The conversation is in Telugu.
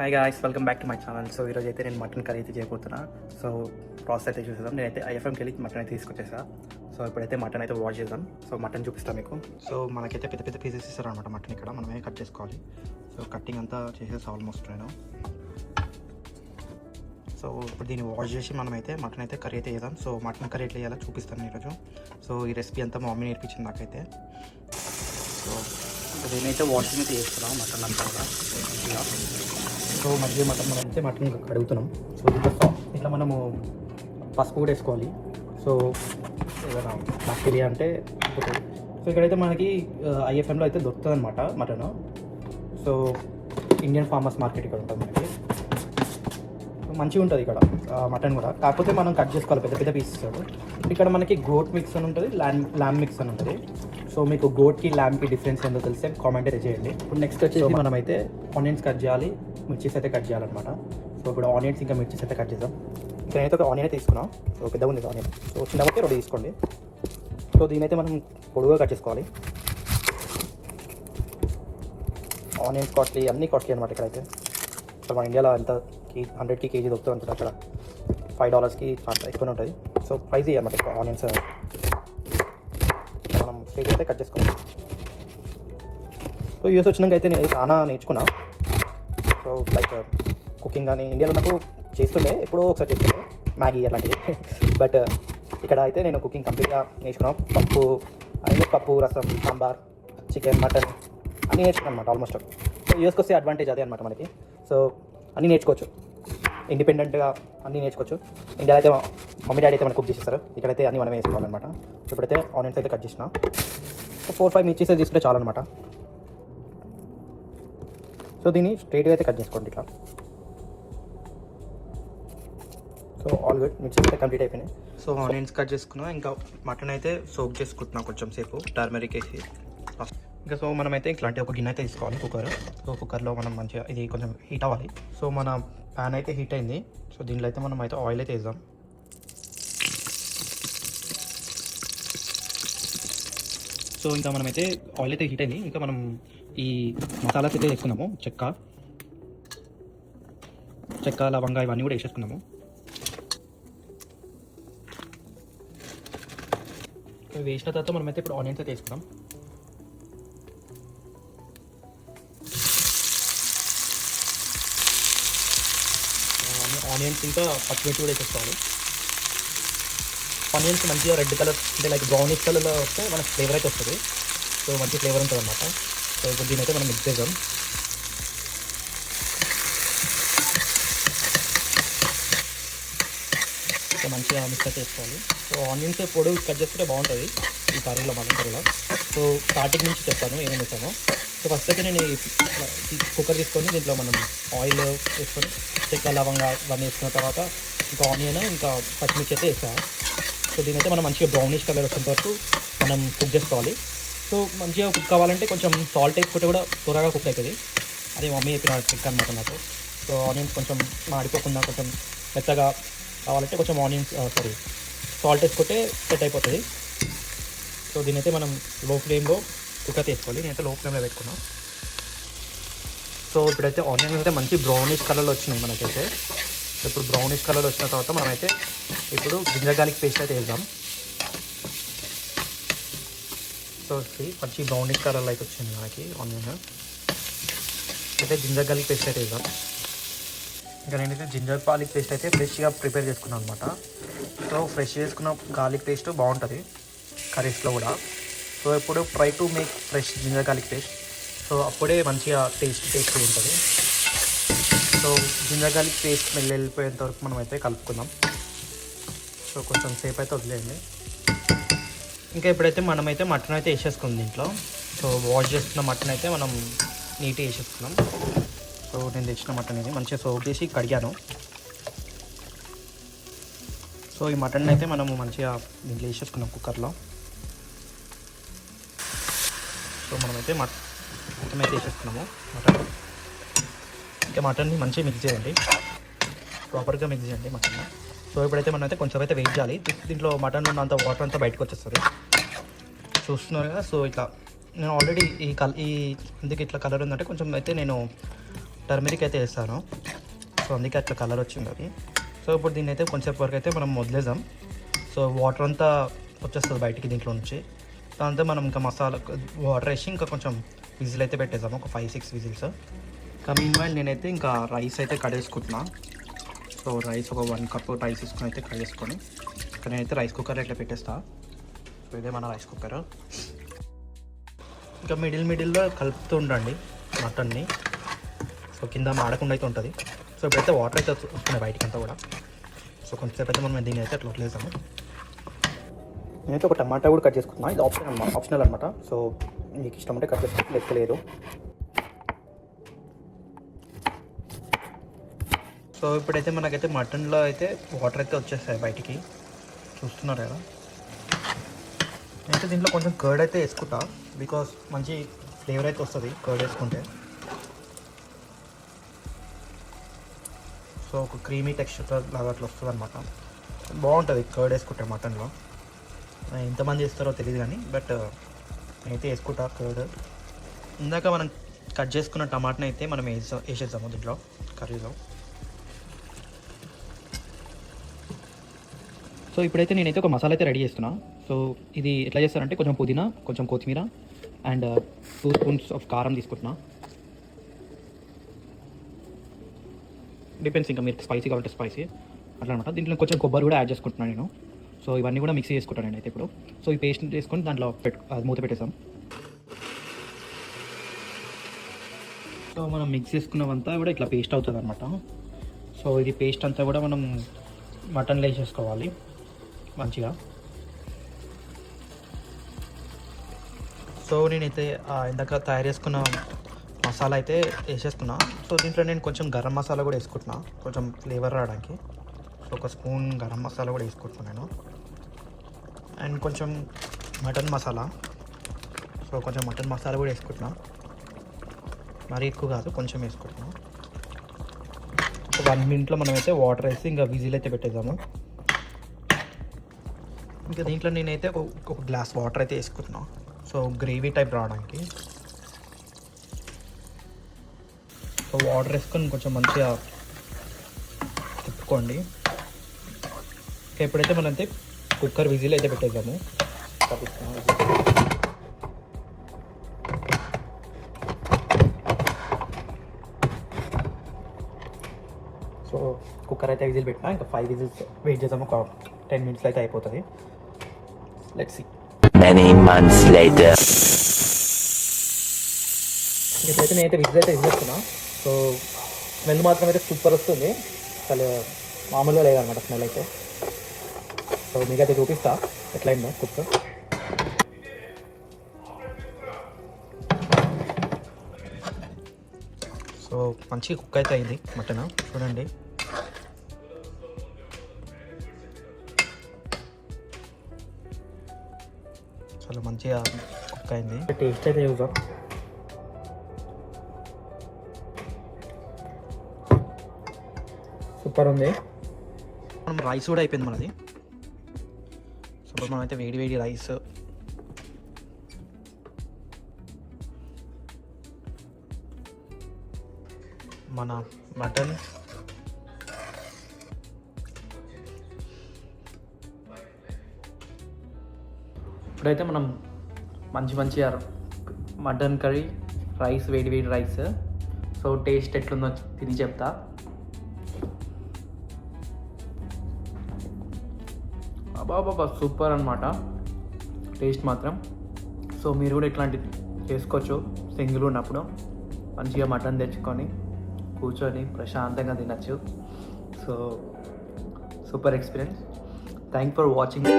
Hi guys, welcome back to my channel. So ఈరోజు అయితే నేను మటన్ కర్రీ అయితే చేయబోతున్నా. సో ప్రాసెస్ అయితే చూసేద్దాం. నేనైతే ఐఎఫ్ఎంకి వెళ్ళి మటన్ అయితే తీసుకొచ్చేసా. సో ఇప్పుడైతే మటన్ అయితే వాష్ చేద్దాం. సో మటన్ చూపిస్తాను మీకు. సో మనకైతే పెద్ద పెద్ద పీసెస్ ఇస్తారు అనమాట మటన్. ఇక్కడ మనమే కట్ చేసుకోవాలి. సో కట్టింగ్ అంతా చేసేసి ఆల్మోస్ట్ నేను. సో ఇప్పుడు దీన్ని వాష్ చేసి మనమైతే మటన్ అయితే కర్రీ అయితే చేద్దాం. సో మటన్ కర్రీ ఎట్లా చేయాలో చూపిస్తాను ఈరోజు. సో ఈ రెసిపీ అంతా మా మమ్మీ నేర్పించింది నాకైతే. సో దీనైతే వాషింగ్ అయితే చేస్తున్నాం మటన్ అంతా కూడా. సో మధ్య మటన్ కడుగుతున్నాం. సో ఇట్లా మనము పసుపు కూడా వేసుకోవాలి. సో ఏదైనా బ్యాక్టీరియా అంటే సో ఇక్కడైతే మనకి ఐఎఫ్ఎంలో అయితే దొరుకుతుంది అనమాట mutton. So Indian farmers market ఇక్కడ ఉంటుంది మనకి. మంచిగా ఉంటుంది ఇక్కడ మటన్ కూడా. కాకపోతే మనం కట్ చేసుకోవాలి పెద్ద పెద్ద పీసెస్. ఇక్కడ మనకి గోట్ మిక్స్ అని ఉంటుంది, ల్యామ్ మిక్స్ అని ఉంటుంది. సో మీకు గోట్కి ల్యామ్కి డిఫరెన్స్ ఏందో తెలిస్తే కామెంట్ అయితే చేయండి. ఇప్పుడు నెక్స్ట్ వచ్చేసి మనమైతే ఆనియన్స్ కట్ చేయాలి, మిర్చీస్ అయితే కట్ చేయాలన్నమాట. సో ఇప్పుడు ఆనియన్స్ ఇంకా మిర్చీస్ అయితే కట్ చేద్దాం. ఇక్కడ నేనైతే ఒక ఆనియన్ తీసుకున్నాం. సో పెద్దగా ఉంది ఆనియన్. సో చిన్నగా రెండు తీసుకోండి. సో దీనైతే మనం పొడుగుగా కట్ చేసుకోవాలి. ఆనియన్స్ కాస్ట్లీ, అన్నీ కాస్ట్లీ అనమాట ఇక్కడైతే. సో మన ఇండియాలో ఎంత 100కి కేజీ దొరుకుతుంది ఉంటుంది, అక్కడ $5కి ఎక్కువనే ఉంటుంది. సో ప్రైజ్ అన్నమాట ఎక్కువ ఆనియన్స్. మనం స్ట్రైట్ అయితే కట్ చేసుకోవాలి. సో యూఎస్ వచ్చినాక అయితే నేను చాలా నేర్చుకున్నా. సో లైక్ కుకింగ్ కానీ ఇండియాలో నాకు చేస్తుండే, ఎప్పుడో ఒకసారి చేస్తుండే మ్యాగీ అలాంటివి. బట్ ఇక్కడ అయితే నేను కుకింగ్ కంప్లీట్గా నేర్చుకున్నాను. పప్పు, రసం, సాంబార్, చికెన్, మటన్ అన్నీ నేర్చుకున్నాను అనమాట ఆల్మోస్ట్. సో యూఎస్కి వస్తే అడ్వాంటేజ్ అదే అనమాట మనకి. సో అన్నీ నేర్చుకోవచ్చు, ఇండిపెండెంట్గా అన్నీ నేర్చుకోవచ్చు. ఇండియా అయితే మమ్మీ డాడీ అయితే మనకు కుక్ చేసేస్తారు. ఇక్కడైతే అన్నీ మనమే వేసుకోవాలన్నమాట. ఇప్పుడైతే ఆనియన్స్ అయితే కట్ చేసిన. సో 4-5 మిర్చీస్ తీసుకుంటే చాలు అనమాట. సో దీన్ని స్ట్రైట్గా అయితే కట్ చేసుకోండి ఇట్లా. సో ఆల్ గుడ్, మిర్చీస్ అయితే కంప్లీట్ అయిపోయినాయి. సో ఆనియన్స్ కట్ చేసుకున్నా. ఇంకా మటన్ అయితే సోక్ చేసుకుంటున్నాం కొంచెం సేపు టర్మరిక్ వేసి. ఇంకా సో మనమైతే ఇట్లాంటి ఒక గిన్నె అయితే తీసుకోవాలి, కుక్కర్. సో కుక్కర్లో మనం మంచిగా ఇది కొంచెం హీట్ అవ్వాలి. సో మన ప్యాన్ అయితే హీట్ అయింది. సో దీంట్లో అయితే మనం అయితే ఆయిల్ అయితే వేద్దాం. సో ఇంకా మనమైతే ఆయిల్ అయితే హీట్ అయింది. ఇంకా మనం ఈ మసాలాస్ అయితే వేసుకున్నాము. చెక్క, లవంగా ఇవన్నీ కూడా వేసేసుకున్నాము. వేసిన తర్వాత మనమైతే ఇప్పుడు ఆనియన్స్ అయితే వేసుకున్నాం. ఆనియన్స్ ఇంకా పచ్చిమిర్చి కూడా వేసేసుకోవాలి. ఆనియన్స్ మంచిగా రెడ్ కలర్ అంటే లైక్ బ్రౌనిష్ కలర్లో వస్తే మనకి ఫ్లేవర్ అయితే వస్తుంది. సో మంచి ఫ్లేవర్ ఉంటుంది అన్నమాట. సో ఇప్పుడు దీని అయితే మనం మిక్స్ చేద్దాం. సో మంచిగా మిక్స్ అయితే వేసుకోవాలి. సో ఆనియన్స్ పొడుగు కట్ చేసుకుంటే బాగుంటుంది ఈ కర్రీలో, మటన్ కర్రీలో. సో స్టార్టింగ్ నుంచి చెప్తాను ఏమేమి వేసామో. సో ఫస్ట్ అయితే నేను కుక్కర్ తీసుకొని దీంట్లో మనం ఆయిల్ వేసుకొని చెక్క, లవంగా ఇవన్నీ వేసుకున్న తర్వాత ఇంకా ఆనియన్ ఇంకా పచ్చిమిర్చి అయితే వేసాను. సో దీని అయితే మనం మంచిగా బ్రౌనిష్ కలర్ వచ్చేంత వరకు మనం కుక్ చేసుకోవాలి. సో మంచిగా కుక్ కావాలంటే కొంచెం సాల్ట్ వేసుకుంటే కూడా త్వరగా కుక్ అవుతుంది. అది మమ్మీ చెప్పిన ట్రిక్ అనమాట నాకు. సో ఆనియన్స్ కొంచెం మాడిపోకుండా కొంచెం మెత్తగా కావాలంటే కొంచెం సాల్ట్ వేసుకుంటే సెట్ అయిపోతుంది. సో దీని అయితే మనం లో ఫ్లేమ్లో కుక్కర్ తీసుకోవాలి. నేనైతే లో ఫ్లేమ్లో పెట్టుకున్నాను. సో ఇప్పుడైతే ఆనియన్స్ అయితే మంచి బ్రౌనిష్ కలర్లో వచ్చినాయి మనకైతే. ఇప్పుడు బ్రౌనిష్ కలర్ వచ్చిన తర్వాత మనమైతే ఇప్పుడు జింజర్ గార్లిక్ పేస్ట్ అయితే వేద్దాం. సో మంచి బ్రౌనిష్ కలర్లో అయితే వచ్చింది మనకి ఆనియన్. అయితే జింజర్ గార్లిక్ పేస్ట్ అయితే వేద్దాం. ఇంకా నేనైతే జింజర్ గార్లిక్ పేస్ట్ అయితే ఫ్రెష్గా ప్రిపేర్ చేసుకున్నాను అనమాట. సో ఫ్రెష్ చేసుకున్న గార్లిక్ పేస్ట్ బాగుంటుంది కర్రీస్లో కూడా. సో ఇప్పుడు try to make fresh ginger garlic paste. So అప్పుడే మంచిగా టేస్ట్ ఉంటుంది. So ginger garlic paste smell వెళ్ళిపోయేంత వరకు మనం అయితే కలుపుకుందాం. సో కొంచెం సేపు అయితే వదిలేయండి. ఇంకా ఇప్పుడైతే మనమైతే మటన్ అయితే వేసేసుకుందాం దీంట్లో. సో వాష్ చేసుకున్న మటన్ అయితే మనం నీట్గా వేసేసుకున్నాం. సో నేను తెచ్చిన మటన్ ఇది మంచిగా సోక్ చేసి కడిగాను. సో ఈ మటన్ అయితే మనము మంచిగా దీంట్లో వేసేసుకున్నాం కుక్కర్లో. సో మనమైతే మొత్తం అయితే వేసేసుకున్నాము మటన్. ఇంకా మటన్ని మంచిగా మిక్స్ చేయండి, ప్రాపర్గా మిక్స్ చేయండి మటన్. సో ఇప్పుడైతే మనం అయితే కొంచెం అయితే వెయిట్ చేయాలి. దీంట్లో మటన్ ఉన్నంత వాటర్ అంతా బయటకు వచ్చేస్తుంది. చూస్తున్నారు కదా. సో ఇట్లా నేను ఆల్రెడీ ఈ ఇందుకు ఇట్లా కలర్ ఉందంటే కొంచెం అయితే నేను టర్మరిక్ అయితే వేస్తాను. సో అందుకే అట్లా కలర్ వచ్చింది అది. సో ఇప్పుడు దీన్ని అయితే కొంచెంసేపు వరకు అయితే మనం వదిలేద్దాం. సో వాటర్ అంతా వచ్చేస్తుంది బయటికి దీంట్లో నుంచి. దాంతో మనం ఇంకా మసాలా వాటర్ వేసి ఇంకా కొంచెం విజిల్ అయితే పెట్టేద్దాము, ఒక 5-6 విజిల్స్. ఇంకా మీన్వైల్ నేనైతే ఇంకా రైస్ అయితే కడేసుకుంటున్నా. సో రైస్ ఒక 1 కప్ రైస్ తీసుకొని అయితే కడేసుకొని ఇక్కడ నేనైతే రైస్ కుక్కర్ అయితే పెట్టేస్తా. సో ఇదే మన రైస్ కుక్కర్. ఇంకా మిడిల్లో కలుపుతూ ఉండండి మటన్ని. సో కింద మాడకుండా అయితే ఉంటుంది. సో ఇప్పుడైతే వాటర్ అయితే వస్తున్నాయి బయటికి అంతా కూడా. సో కొంచెంసేపు అయితే మనం దీన్ని అయితే అట్లా వదిలేసాము. నేనైతే ఒక టమాటా కూడా కట్ చేసుకుంటున్నా. ఇది ఆప్షనల్ అనమాట. సో మీకు ఇష్టం ఉంటే కట్ చేసుకుంటే లెక్కలేదు. సో ఇప్పుడైతే మనకైతే మటన్లో అయితే వాటర్ అయితే వచ్చేస్తాయి బయటికి, చూస్తున్నారు కదా. నేనైతే దీంట్లో కొంచెం కర్డ్ అయితే వేసుకుంటా, బికాస్ మంచి ఫ్లేవర్ అయితే వస్తుంది కర్డ్ వేసుకుంటే. సో ఒక క్రీమీ టెక్స్చర్ లాగా అట్లా వస్తుంది అనమాట. బాగుంటుంది కర్డ్ వేసుకుంటే మటన్లో. ఎంతమంది వేస్తారో తెలియదు కానీ బట్ నేనైతే వేసుకుంటా కర్డ్. ఇందాక మనం కట్ చేసుకున్న టమాటాని అయితే మనం వేసేద్దాము దీంట్లో కర్రీలో. సో ఇప్పుడైతే నేనైతే ఒక మసాలా అయితే రెడీ చేస్తున్నా. సో ఇది ఎట్లా చేస్తానంటే కొంచెం పుదీనా, కొంచెం కొత్తిమీర అండ్ 2 స్పూన్స్ ఆఫ్ కారం తీసుకుంటున్నా. డిపెండ్స్, ఇంకా మీరు స్పైసీ కావాలంటే స్పైసీ అట్లా అనమాట. దీంట్లో కొంచెం కొబ్బరి కూడా యాడ్ చేసుకుంటున్నాను నేను. సో ఇవన్నీ కూడా మిక్సీ చేసుకుంటాను నేనైతే ఇప్పుడు. సో ఈ పేస్ట్ వేసుకొని దాంట్లో మూత పెట్టేసాం. సో మనం మిక్స్ చేసుకున్నవంతా కూడా ఇట్లా పేస్ట్ అవుతుంది అనమాట. సో ఇది పేస్ట్ అంతా కూడా మనం మటన్లో వేసేసుకోవాలి మంచిగా. సో నేనైతే ఇందాక తయారు చేసుకున్న మసాలా అయితే వేసేసుకున్నా. సో దీంట్లో నేను కొంచెం గరం మసాలా కూడా వేసుకుంటున్నా, కొంచెం ఫ్లేవర్ రావడానికి. సో ఒక స్పూన్ గరం మసాలా కూడా వేసుకుంటున్నాను నేను. అండ్ కొంచెం మటన్ మసాలా. సో కొంచెం మటన్ మసాలా కూడా వేసుకుంటున్నా, మరీ ఎక్కువ కాదు, కొంచెం వేసుకుంటున్నా. ఒక 1 మినిట్లో మనమైతే వాటర్ వేసి ఇంకా విజిల్ అయితే పెట్టేద్దాము. ఇంకా దీంట్లో నేనైతే ఒక గ్లాస్ వాటర్ అయితే వేసుకుంటున్నా, సో గ్రేవీ టైప్ రావడానికి. సో వాటర్ వేసుకొని కొంచెం మంచిగా తిప్పుకోండి. ఎప్పుడైతే మనమైతే కుక్కర్ విజిల్ అయితే పెట్టేద్దాము. సో కుక్కర్ అయితే విజిల్ పెట్టినా, ఇంకా 5 విజిల్స్ వెయిట్ చేద్దాము. ఒక 10 మినిట్స్లో అయితే అయిపోతుంది. Let's see. Many months later. ఇప్పుడైతే నేనైతే విజిల్ అయితే విజిల్స్తున్నా. సో స్మెల్ మాత్రం అయితే సూపర్ వస్తుంది, అసలు మామూలుగా లేదనమాట స్మెల్ అయితే. సో మీకైతే చూపిస్తా ఎట్లయిందో కుక్. సో మంచి కుక్ అయితే అయింది మటన్, చూడండి. అసలు మంచిగా కుక్ అయింది. టేస్ట్ అయితే చూద్దాం. సూపర్ ఉంది. మనం రైస్ కూడా అయిపోయింది మనది. సో ఇప్పుడు మనం అయితే వేడి రైస్, మన మటన్, ఇప్పుడైతే మనం మంచి మటన్ కర్రీ, రైస్, వేడి రైస్. సో టేస్ట్ ఎట్లుందో తిని చెప్తా. బాబా సూపర్ అనమాట టేస్ట్ మాత్రం. సో మీరు కూడా ఇట్లాంటివి చేసుకోవచ్చు సింగిల్ ఉన్నప్పుడు. మంచిగా మటన్ తెచ్చుకొని కూర్చొని ప్రశాంతంగా తినచ్చు. So super experience. Thank for watching.